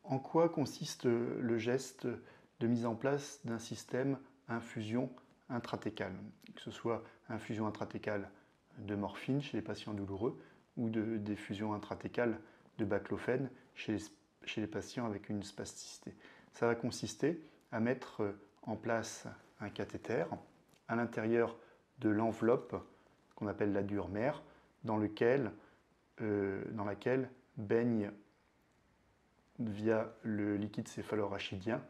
En quoi consiste le geste de mise en place d'un système infusion intrathecale, que ce soit infusion intrathecale de morphine chez les patients douloureux ou de diffusion intrathecale de baclofène chez les patients avec une spasticité. Ça va consister à mettre en place un cathéter à l'intérieur de l'enveloppe qu'on appelle la dure mère, dans laquelle baigne via le liquide céphalorachidien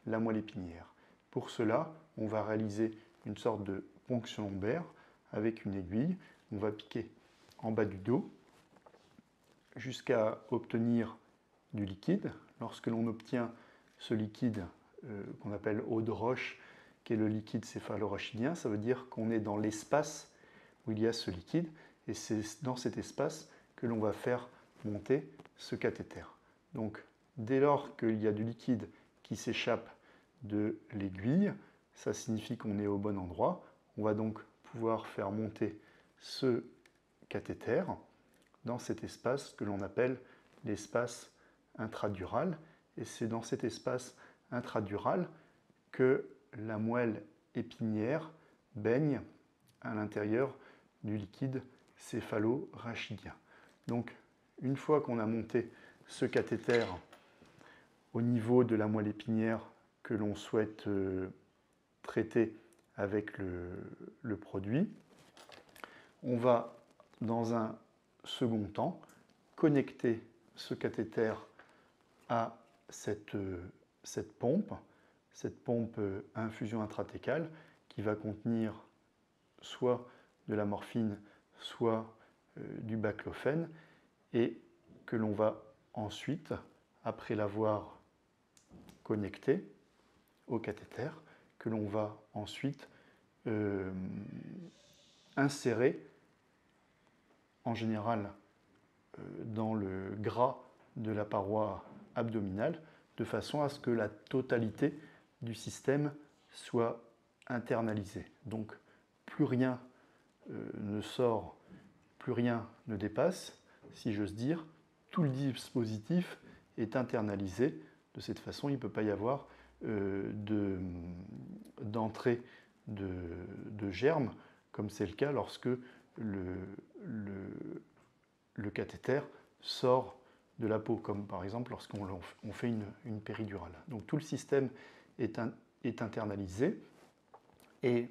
la moelle épinière. Pour cela, on va réaliser une sorte de ponction lombaire avec une aiguille. On va piquer en bas du dos jusqu'à obtenir du liquide. Lorsque l'on obtient ce liquide qu'on appelle eau de roche, qui est le liquide céphalorachidien, ça veut dire qu'on est dans l'espace où il y a ce liquide, et c'est dans cet espace que l'on va faire monter ce cathéter. Donc, dès lors qu'il y a du liquide qui s'échappe de l'aiguille, ça signifie qu'on est au bon endroit. On va donc pouvoir faire monter ce cathéter dans cet espace que l'on appelle l'espace intradural. Et c'est dans cet espace intradural que la moelle épinière baigne à l'intérieur du liquide céphalorachidien. Donc, une fois qu'on a monté ce cathéter au niveau de la moelle épinière que l'on souhaite traiter avec le produit, on va, dans un second temps, connecter ce cathéter à cette pompe à infusion intrathecale qui va contenir soit de la morphine, soit du baclofène, et que l'on va ensuite, après l'avoir connecté au cathéter, que l'on va ensuite insérer en général dans le gras de la paroi abdominale, de façon à ce que la totalité du système soit internalisée. Donc plus rien ne sort, plus rien ne dépasse, si j'ose dire, tout le dispositif est internalisé. De cette façon, il ne peut pas y avoir d'entrée de germes, comme c'est le cas lorsque le cathéter sort de la peau, comme par exemple lorsqu'on fait une péridurale. Donc tout le système est internalisé, et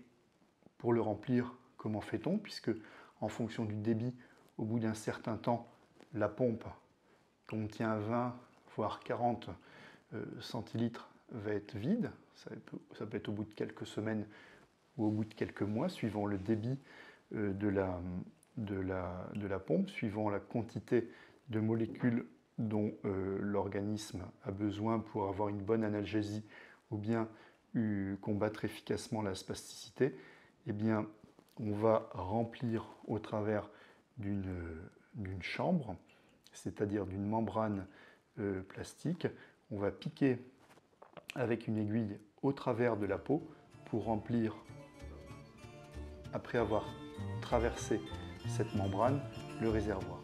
pour le remplir, comment fait-on? Puisque en fonction du débit, au bout d'un certain temps, la pompe contient 20 voire 40 centilitres va être vide. Ça peut être au bout de quelques semaines ou au bout de quelques mois, suivant le débit de la pompe, suivant la quantité de molécules dont l'organisme a besoin pour avoir une bonne analgésie ou bien combattre efficacement la spasticité. Eh bien, on va remplir au travers d'une chambre, c'est-à-dire d'une membrane plastique. On va piquer avec une aiguille au travers de la peau pour remplir, après avoir traversé cette membrane, le réservoir.